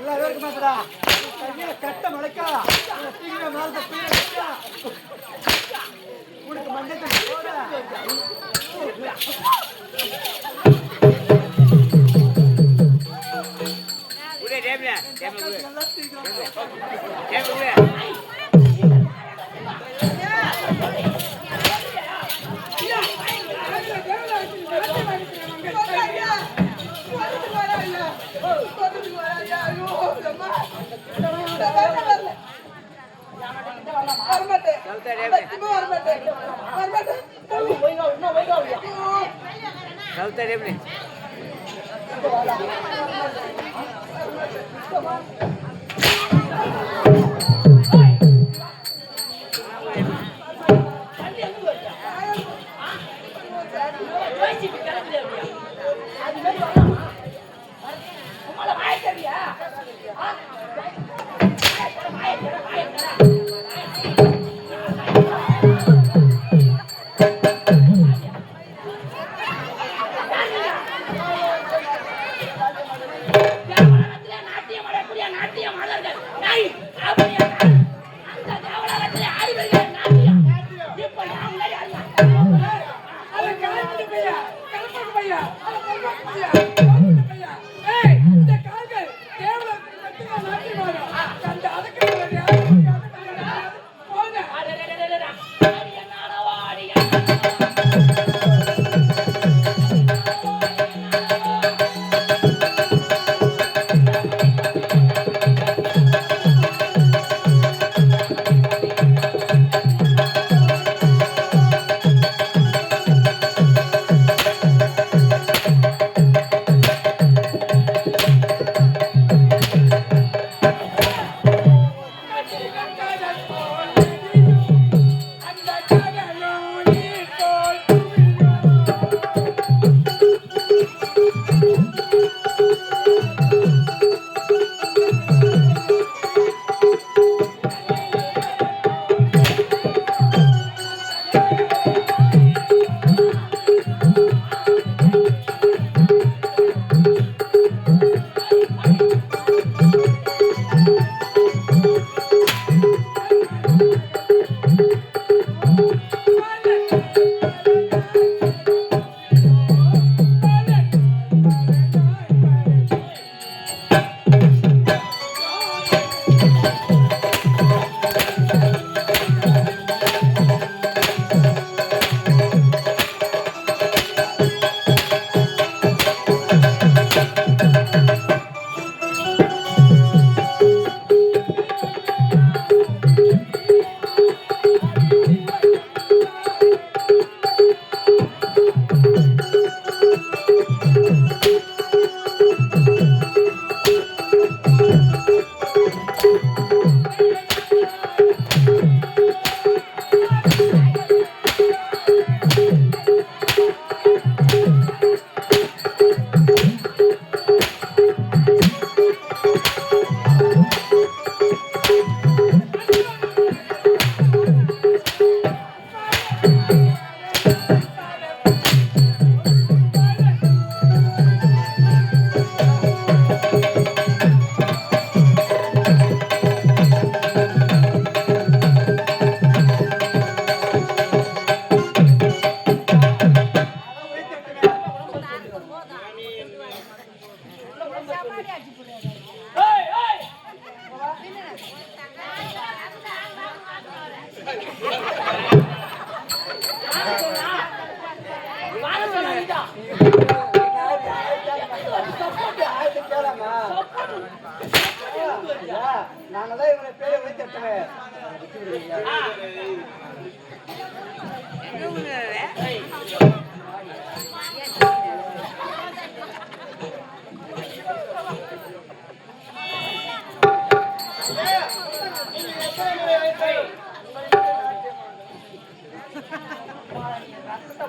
நல்லா இருக்கு மாத்திரா கட்ட மழைக்கா உனக்கு மஞ்சள் நாங்கதான் இவனை பேரை வைத்தேன்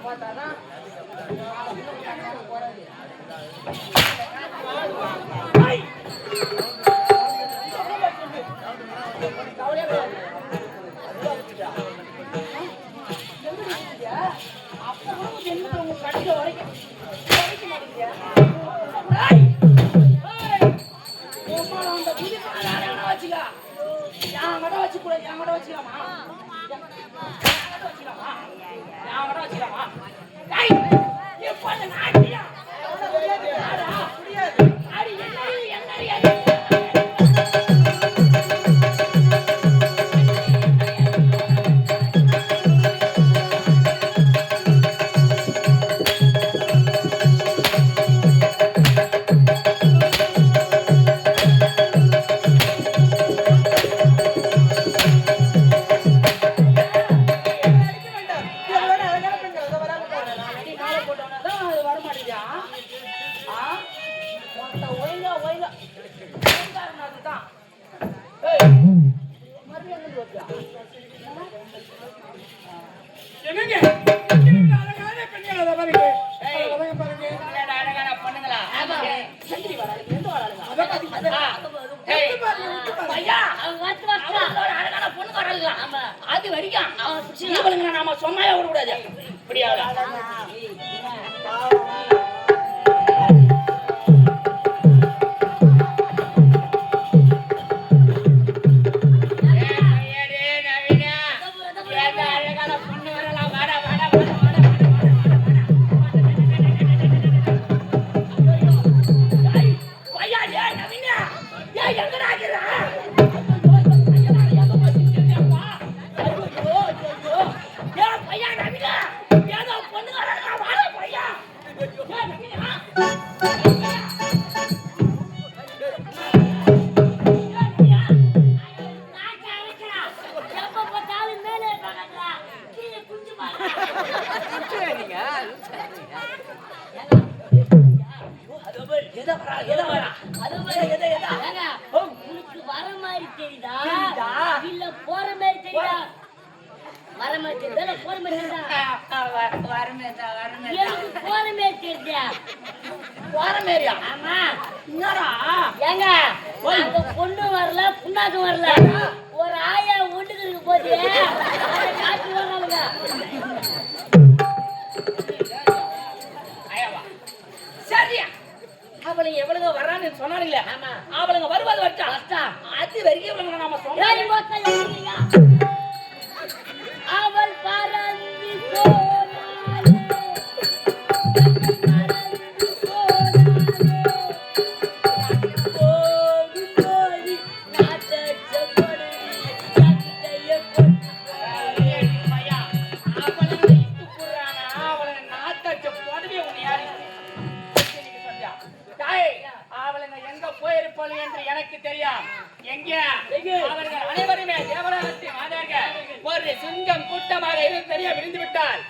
பார்த்தாதான் அது வரைக்கும் நாம சொன்னாயே விடக்கூடாது இப்படியா பொண்ணு வரல புண்ணாக்கு வரல ஒரு ஆயா ஒண்ணுக்கு இருக்கு போது சரியா அவளுங்க எவ்வளவு வர்றான்னு சொன்னானுங்களே அவளுங்க வருவது வச்சா அது வரைக்கும் நாம சொன்னோம் அவள் பறந்து எனக்கு தெரியும் எங்க அவர்கள் அனைவருமே தேவராஜ்ய மாதார்கள் ஒரு சிங்கம் கூட்டமாக இருந்து தெரிய விரிந்து விட்டால்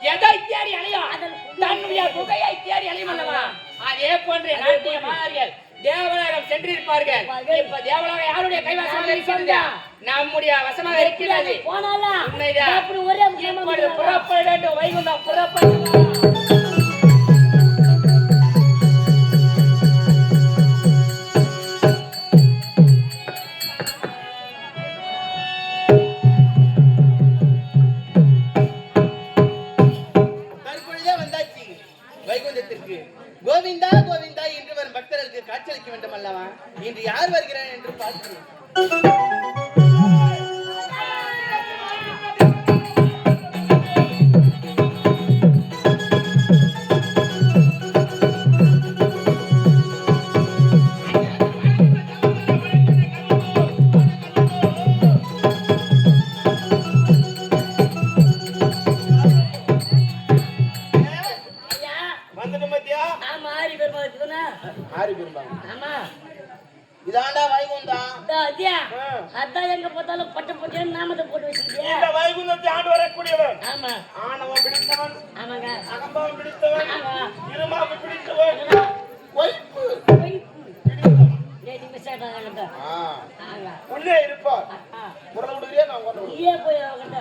எதை தேடி அலையும் தன்னுடைய குகையை தேடி அலையும் அல்லவா அதே போன்று நாட்டிய மாதார்கள் தேவலோகம் சென்றிருப்பார்கள் இப்ப தேவலோகம் யாருடைய கைவசமாக இருக்கிறது நம்முடைய வசமாக இருக்கிறது இப்பொழுது புறப்பட வேண்டும் வைகுண்டம் புறப்பட கோவிந்தா கோவிந்தா என்று வரும் பக்தர்களுக்கு காட்சியளிக்க வேண்டும் அல்லவா இன்று யார் வருகிறார் என்று பார்க்கிறேன் பாத்தியா? ஆமா, 6 பேர் பாத்துனா. 6 பேரும்பாங்க. ஆமா. இதாண்டா வைகுந்தம். அத்தியா. அதான் எங்க பார்த்தாலும் பட்ட பட்டேன்னு நாமத்தை போட்டு வச்சிருக்கியா? இந்த வைகுந்தத்தை ஆண்டு வரக்கூடியவன். ஆமா. ஆணவம் பிடித்தவன், ஆமாங்க. அகம்பாவம் பிடித்தவன், ஆமா. இருமாப்பு பிடித்தவன், ஒய்ப்பு. பிடித்தவன். நீ மிஸ் ஆயிட்டாங்க. ஆமா. உள்ளே இருப்பார். குரல் விடுறியா நான் கொண்டு வருவேன். நீயே போய் அவங்கிட்ட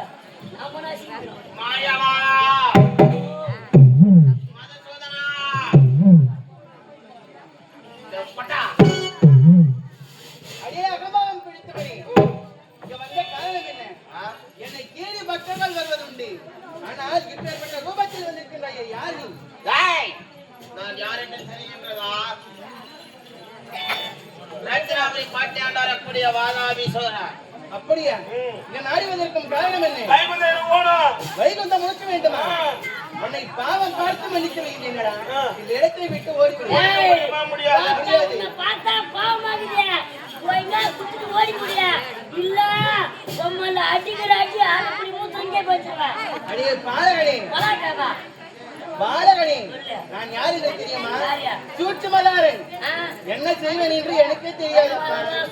நாம நாசிக்கணும். மாயவா அடியே அகம்பாவம் பிடித்தவனே, இங்க வந்த காரணம் என்ன? என்னை தேடி பக்தர்கள் வருவதுண்டு. ஆனால் இப்பேற்பட்ட ரூபத்தில் வந்திருக்கின்றாயே, யார் நீ? நான் யார் என்று தெரிகின்றதா? ரத்னாவளி பாட்டியாண்டாரக்கூடிய வாதாபி சோதரன். அப்படியா? இங்க நாடி வந்திருக்கும் காரணம் என்ன? வைகுந்தம் ஓடும். வைகுந்தம் முழுக்க வேண்டுமா? உன்னை பாவம் பார்த்து மன்னிக்க வைக்கிறீங்களா? இந்த இடத்தை விட்டு ஓடிவிடு. ஏய், முடியாது. உன்னை பார்த்தா பாவமாகுதே. போய்ங்க குத்துட்டு ஓடி முடியா? இல்ல, உம்மல அடிக்கிற அடி ஆளப்படி மூத்தங்கே போச்சுவா. அடியே பாலகனே, பலாட்டாவா? பாலகனே, நான் யார் என்று தெரியுமா? சூட்சுமதாரன். என்ன செய்வேன் என்று எனக்கே தெரியாது.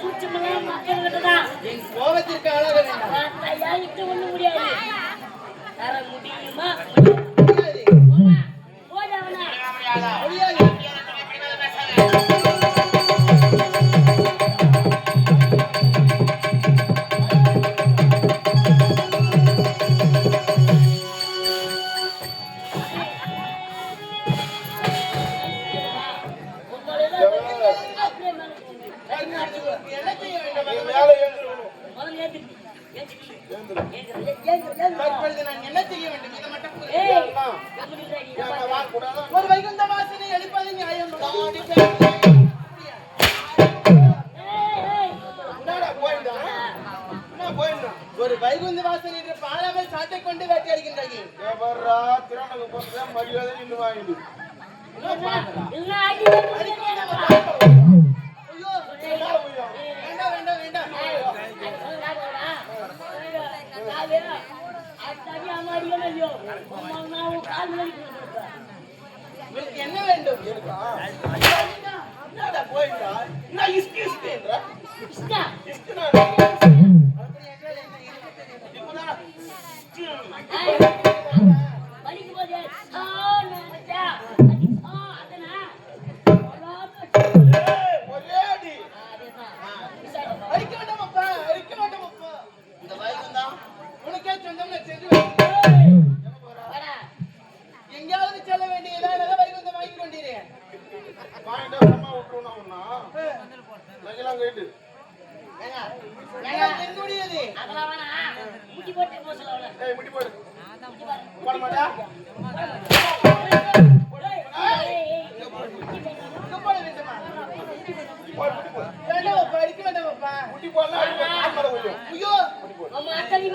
சூட்சுமலாம் மக்கள் கிட்டதான். என் கோபத்திற்கு ஆளாக வேண்டாம். பார்த்தா யாருக்கு ஒண்ணும் முடியாது. தர முடியுமா? முடியாது. போதவனா? முடியாது. என்ன செய்ய வேண்டும்? நீ மேலே எழுந்திருக்கணும். தற்பொழுது நான் என்ன செய்ய வேண்டும்? இதை மட்டும் கூறு. எங்க வா கூடாதா? ஒரு வைகுந்த வாசனை அளிப்பது நியாயம். என்னடா போயிட்டான்? என்ன போயிட்டான்? ஒரு வைகுந்த வாசனை என்று பாலாமல் சாட்டை கொண்டு வேட்டையாடுகின்றாயே. எவரா திறனுக்கு போறதா மரியாதை நின்று வாங்கிடு. ஐயோ, வேண்டாம் வேண்டாம் வேண்டாம். உங்களுக்கு என்ன வேண்டும்? என்னடா போயிட்டான்? என்ன இஸ்கி இஸ்கின்றா? இஸ்கினா? அப்படி என்றால் என்ன? இப்பதான் ஒரே அடி. அடிக்க வேண்டாம் அப்பா, அடிக்க வேண்டாம் அப்பா. இந்த வைகுந்தம் உனக்கே சொந்தம். நான் சென்று வருகிறேன். எங்கேயாவது செல்ல வேண்டியதான் வைகுந்தம் வாங்கி கொண்டீரேன். வாங்கிட்டா சும்மா விட்டுருனா உன்னா? நகைலாம் கேட்டு. என்னுடையது. ஏய் முடி போடு. போட மாட்டா? இங்க போட வேண்டுமா? போடு முடி போடு. வேண்டாம் அப்பா, அடிக்க வேண்டாம் அப்பா. முடி போடலாம் அடிக்க ஆத்மல கொஞ்சம். ஐயோ, அடுத்தது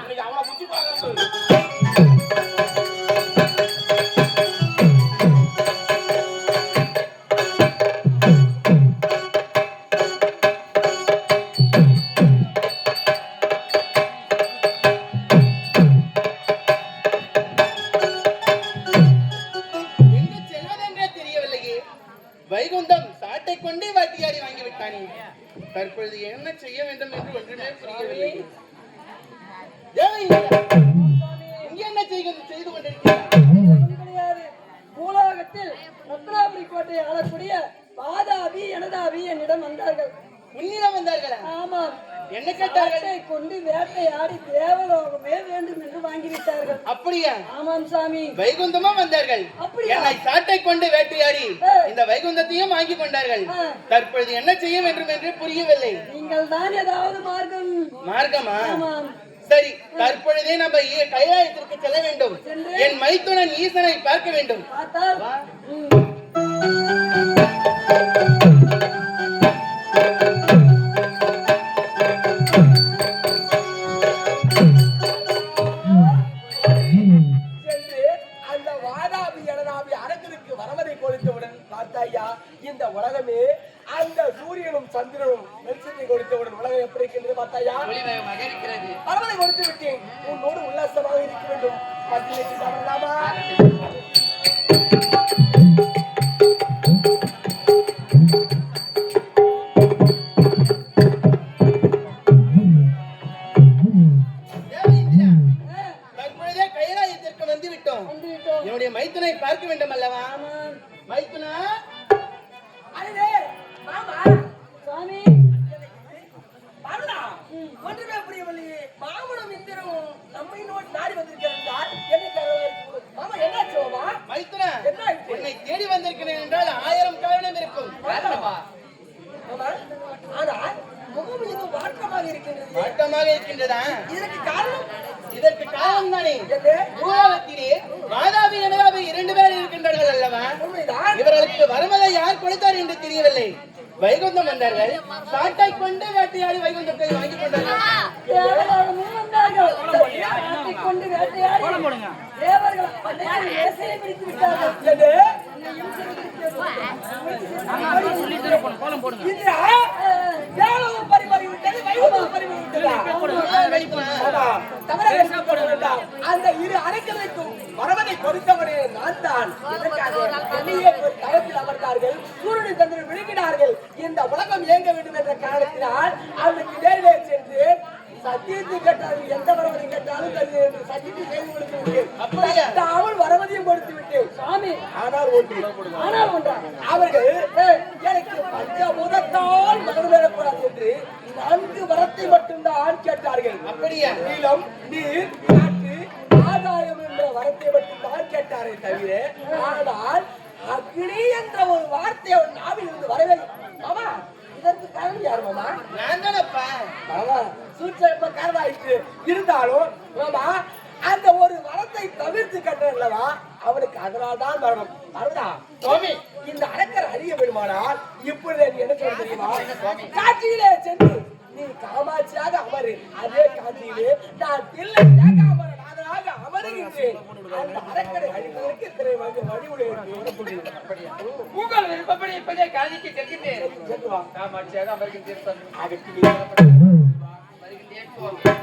இன்னைக்கு அவனை குச்சி பார்க்கறது. எங்கு செல்வதென்றே தெரியவில்லையே. வைகுந்தம் சாட்டை கொண்டே வாட்டியாடி வாங்கி விட்டானே. தற்பொழுது என்ன செய்ய வேண்டும் என்று ஒன்றுமே புரியவில்லை. தேவயில்லை. இங்கே என்ன செய்து கொண்டிருக்கிறார்? கிடையாது. பூலோகத்தில் ரத்னாபுரி கோட்டையை ஆளக்கூடிய வாதாபி எனதாபி என்னிடம் வந்தார்கள். உன்னிடம் வந்தார்களா? ஆமாம். என்ன கேட்டார்கள்? காட்டை கொண்டு வேட்டையாடி தேவலோகமே வேண்டும் என்று வாங்கிவிட்டார்கள். அப்படியா? ஆமாம் சாமி. வைகுந்தமா வந்தார்கள். அப்படியா? என்னை சாட்டை கொண்டு வேட்டையாடி இந்த வைகுந்தத்தையும் வாங்கி கொண்டார்கள். தற்பொழுது என்ன செய்ய வேண்டும் என்று புரியவில்லை. நீங்கள் தான் ஏதாவது மார்க்கமா? ஆமாம். சரி, தற்பொழுதே நம்ம கைலாயத்திற்கு செல்ல வேண்டும். என் மைத்துனன் ஈசனை பார்க்க வேண்டும். பார்த்தால் வா. சென்று அந்த வாதாபி எனதாபி அரசருக்கு வரவதை கொடுத்தவுடன் பார்த்தாயா, இந்த உலகமே அந்த சூரியன் சந்திரனும் வெளிச்சத்தை கொடுத்தவுடன் உலகம் எப்படி இருக்கின்றது பார்த்தாயா? ஒளிமயமாக இருக்கிறது. பரவலை கொடுத்து விட்டேன். உன்னோடு உல்லாசமாக இருக்க வேண்டும். மத்தியிலே சாப்பிடலாமா? தேவேந்திரா, தற்பொழுதே கைலாயத்திற்கு வந்து விட்டோம். என்னுடைய மைத்துனை பார்க்க வேண்டும் அல்லவா? மைத்துனா, அடே மாமா சாமி பாருடா, ஒன்றுமே புரியவில்லையே. மாமனும் இந்திரனும் நம்மை நோக்கி நாடி வந்திருக்கிறார். என்ன காரணம்? மாமா என்னாச்சு மாமா? மைத்துனா, என்ன ஆயிற்று? உன்னை தேடி வந்திருக்கிறேன் என்றால் 1000 காரணம் இருக்கும். காரணமா? மாமா, ஆனால் முகம் இது வாட்டமாக இருக்கின்றது. வாட்டமாக இருக்கின்றதா? இதற்கு காரணம் இதற்கு காரணம் தானே, என்ன? பூலோகத்திலே வாதாபி எனதாபி 2 பேர் இருக்கின்றார்கள் அல்லவா? உண்மைதான். இவர்களுக்கு வரமதை யார் கொடுத்தார் என்று தெரியவில்லை. வைகுந்தம் வந்தார்கள். சாட்டை கொண்டு வேட்டையாடி வைகுந்தத்தை வாங்கிக் கொண்டார்கள். தேவலோகமும் வந்தார்கள். காட்டிக் கொண்டு வேட்டையாடி தேவர்கள் பன்னிரண்டு வேசையை பிடித்து விட்டார்கள். எது? போடுங்க. இந்திரா, தேவலோகம் பறிமாறி விட்டது, வைகுந்தம் பறிமாறி விட்டதா? ஆமா, தவறாக பேசப்பட வேண்டாம். அந்த இரு அணைகளுக்கும் வரவனை கொடுத்தவனே நான் தான். இதற்காக வெளியே ஒரு தளத்தில் அமர்ந்தார்கள். சூரியனை தந்து விழுங்கினார்கள். இந்த உலகம் இயங்க வேண்டும் என்ற காரணத்தினால் அவனுக்கு நேரிலே சென்று சத்தியத்தை கேட்டார்கள். எந்த வரவனை கேட்டாலும் தருகிறேன் என்று சத்தியத்தை செய்து கொடுத்து விட்டேன். அப்படியா? அவள் வரவதையும் கொடுத்து விட்டேன். சாமி ஆனால் ஒன்று, ஆனால் ஒன்றா அவர்கள் எனக்கு பஞ்சபூதத்தால் மகன் பெறக்கூடாது என்று 4 வரத்தை மட்டும்தான் கேட்டார்கள். அப்படியா? நீளம், நீர், காற்று, ஆதாயம் என்ற வரத்தை மட்டும்தான் கேட்டார்கள் தவிர, ஆனால் அக்னி என்ற ஒரு வார்த்தை அவன் நாவில் இருந்து வரவே இல்லை. மாமா, இதற்கு காரணம் யார் மாமா? நான் தானப்பா. மாமா, சூட்சம காரணம் ஆயிற்று. இருந்தாலும் மாமா, அந்த ஒரு வரத்தை தவிர்த்து கட்டலவா அவனுக்கு அதனால்தான் மரணம். மறந்தா சுவாமி, இந்த அரக்கர் அறிய வேண்டுமானால் இப்பொழுது நீ என்ன சொல்ல தெரியுமா? காட்சியிலே சென்று நீ காமாட்சியாக அமரு. அதே காட்சியிலே நான் தில்லை ஏகாம்பரநாதனாக அமருகின்றேன். அந்த அரக்கரை அழிப்பதற்கு இத்தனை வழிமுறை உங்கள் விருப்பப்படி இப்பதே காதிக்கு செல்கின்றேன். சென்று வா. காமாட்சியாக அமர்கின்றேன். அதற்கு வருகின்றேன். போவோம்.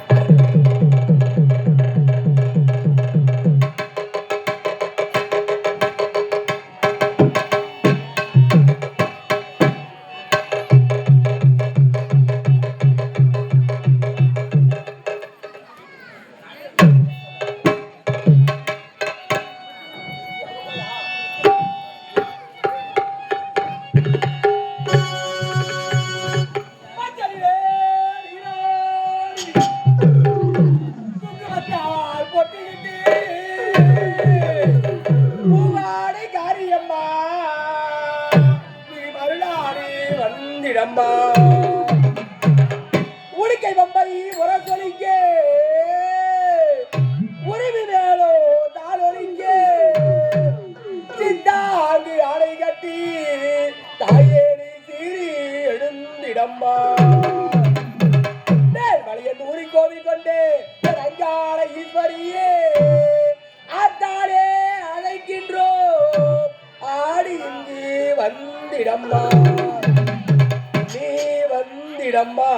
உடுக்கை பம்பை உரசொலிக்க உரிமை மேலோ தாளொலிக்க சித்தாங்கு ஆடை கட்டி தாயேடி சீறி எழுந்திடம்மா மலையன் ஊரி கோவில் கொண்டு அங்காள ஈஸ்வரியே ஆத்தாலே அழைக்கின்றோம் ஆடி இங்கு வந்திடம்மா நீ வந்திடம்மா.